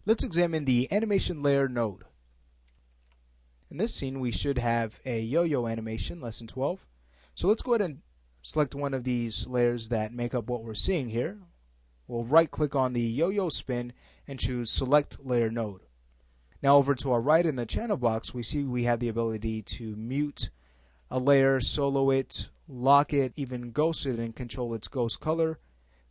Let's examine the animation layer node. In this scene we should have a yo-yo animation, lesson 12. So let's go ahead and select one of these layers that make up what we're seeing here. We'll right click on the yo-yo spin and choose select layer node. Now over to our right in the channel box we see we have the ability to mute a layer, solo it, lock it, even ghost it and control its ghost color,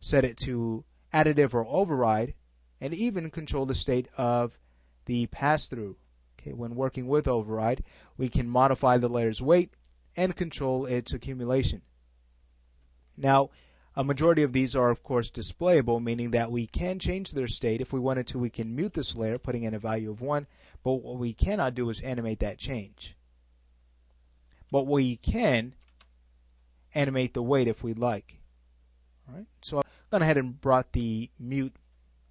set it to additive or override, and even control the state of the pass-through. Okay, when working with override, we can modify the layer's weight and control its accumulation. Now, a majority of these are of course displayable, meaning that we can change their state. If we wanted to, we can mute this layer, putting in a value of 1, but what we cannot do is animate that change. But we can animate the weight if we'd like. All right, so I've gone ahead and brought the mute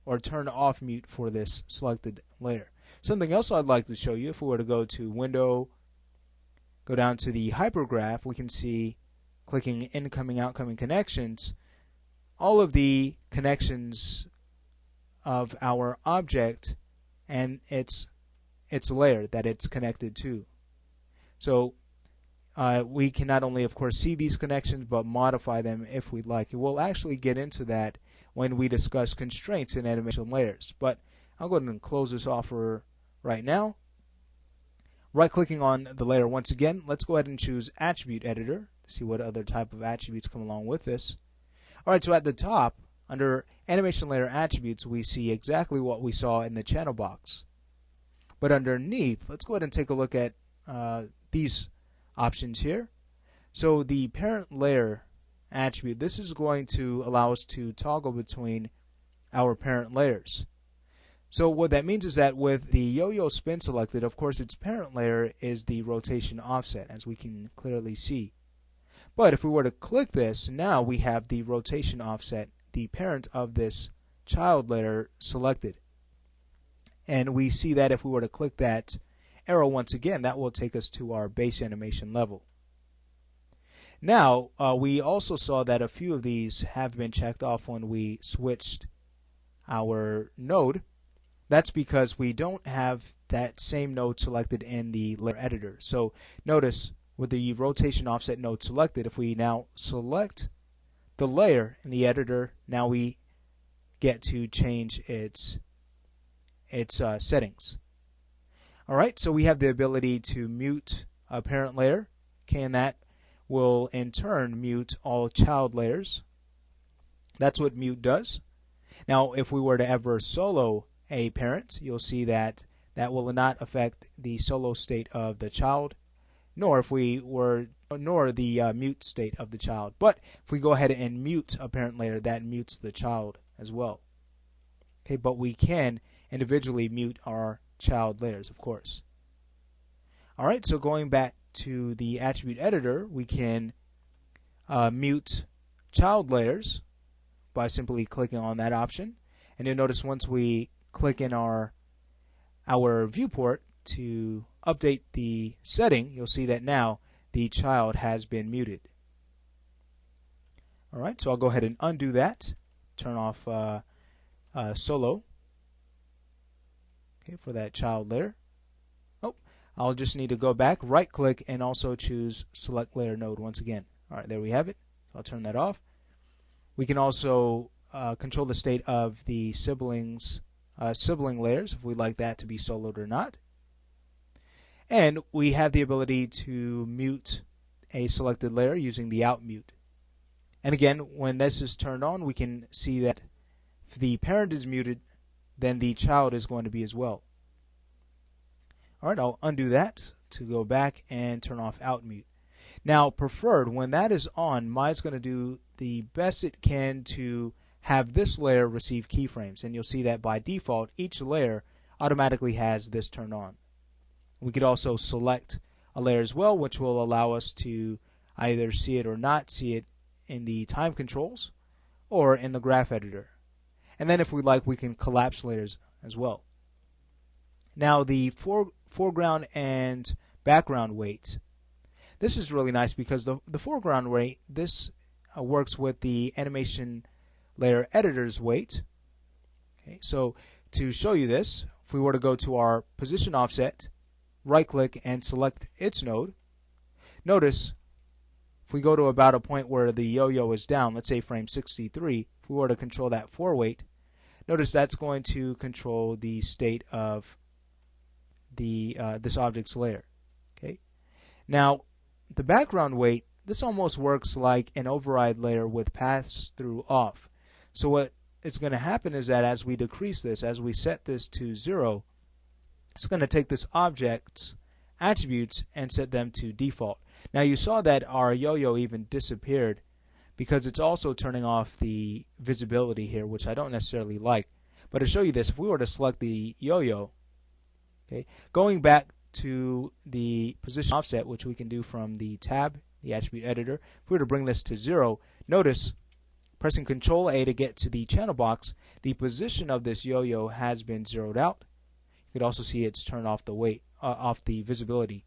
or turn off mute for this selected layer. Something else I'd like to show you, if we were to go to Window, go down to the hypergraph, we can see, clicking incoming, outgoing connections, all of the connections of our object and its layer that it's connected to. So we can not only of course see these connections but modify them if we'd like. We'll actually get into that when we discuss constraints in animation layers, but I'll go ahead and close this off for right now. Right clicking on the layer once again, let's go ahead and choose Attribute Editor to see what other type of attributes come along with this. Alright, so at the top under Animation Layer Attributes we see exactly what we saw in the channel box. But underneath, let's go ahead and take a look at these options here. So the parent layer attribute, this is going to allow us to toggle between our parent layers. So what that means is that with the yo-yo spin selected, of course its parent layer is the rotation offset, as we can clearly see. But if we were to click this, now we have the rotation offset, the parent of this child layer, selected. And we see that if we were to click that arrow once again, that will take us to our base animation level. Now, we also saw that a few of these have been checked off when we switched our node. That's because we don't have that same node selected in the layer editor. So notice with the rotation offset node selected, if we now select the layer in the editor, now we get to change its settings. Alright, so we have the ability to mute a parent layer, okay, and that will in turn mute all child layers. That's what mute does. Now if we were to ever solo a parent, you'll see that that will not affect the solo state of the child, nor the mute state of the child. But if we go ahead and mute a parent layer, that mutes the child as well. Okay, but we can individually mute our child layers, of course. Alright, so going back to the attribute editor, we can mute child layers by simply clicking on that option. And you'll notice once we click in our viewport to update the setting, you'll see that now the child has been muted. Alright, so I'll go ahead and undo that, turn off solo, okay, for that child layer. Oh, I'll just need to go back, right click, and also choose select layer node once again. Alright, there we have it. I'll turn that off. We can also control the state of the sibling layers if we'd like that to be soloed or not. And we have the ability to mute a selected layer using the out mute. And again, when this is turned on, we can see that if the parent is muted, then the child is going to be as well. Alright, I'll undo that to go back and turn off out mute. Now, preferred, when that is on, Maya's going to do the best it can to have this layer receive keyframes. And you'll see that by default, each layer automatically has this turned on. We could also select a layer as well, which will allow us to either see it or not see it in the time controls or in the graph editor. And then if we like, we can collapse layers as well. Now the foreground and background weight. This is really nice because the foreground weight, this works with the animation layer editor's weight. Okay, so to show you this, if we were to go to our position offset, right click and select its node, notice if we go to about a point where the yo-yo is down, let's say frame 63, if we were to control that 4 weight, notice that's going to control the state of the this object's layer. Okay. Now, the background weight, this almost works like an override layer with pass-through off. So what is going to happen is that as we decrease this, as we set this to 0, it's going to take this object's attributes and set them to default. Now you saw that our yo-yo even disappeared because it's also turning off the visibility here, which I don't necessarily like. But to show you this, if we were to select the yo-yo, okay, going back to the position offset, which we can do from the tab, the attribute editor, if we were to bring this to 0, notice pressing Control A to get to the channel box, the position of this yo-yo has been zeroed out. You could also see it's turned off the weight, off the visibility.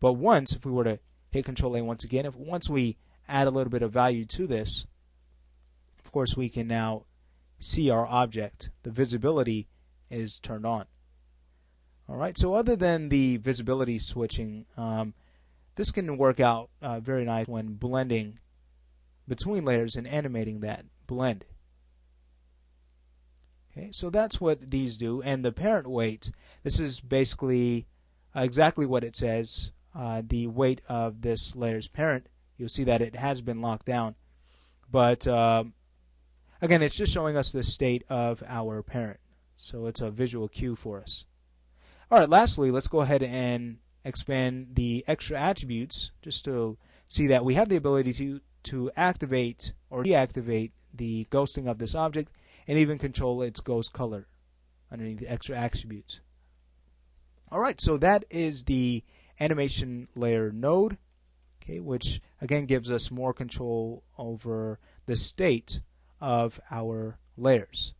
But once, if we were to hit Control A once again, once we add a little bit of value to this, of course we can now see our object. The visibility is turned on. Alright, so other than the visibility switching, this can work out very nice when blending between layers and animating that blend. Okay, so that's what these do. And the parent weight, this is basically exactly what it says. The weight of this layer's parent, you'll see that it has been locked down. But again, it's just showing us the state of our parent. So it's a visual cue for us. Alright, lastly, let's go ahead and expand the extra attributes just to see that we have the ability to activate or deactivate the ghosting of this object and even control its ghost color underneath the extra attributes. Alright, so that is the animation layer node, okay, which again gives us more control over the state of our layers.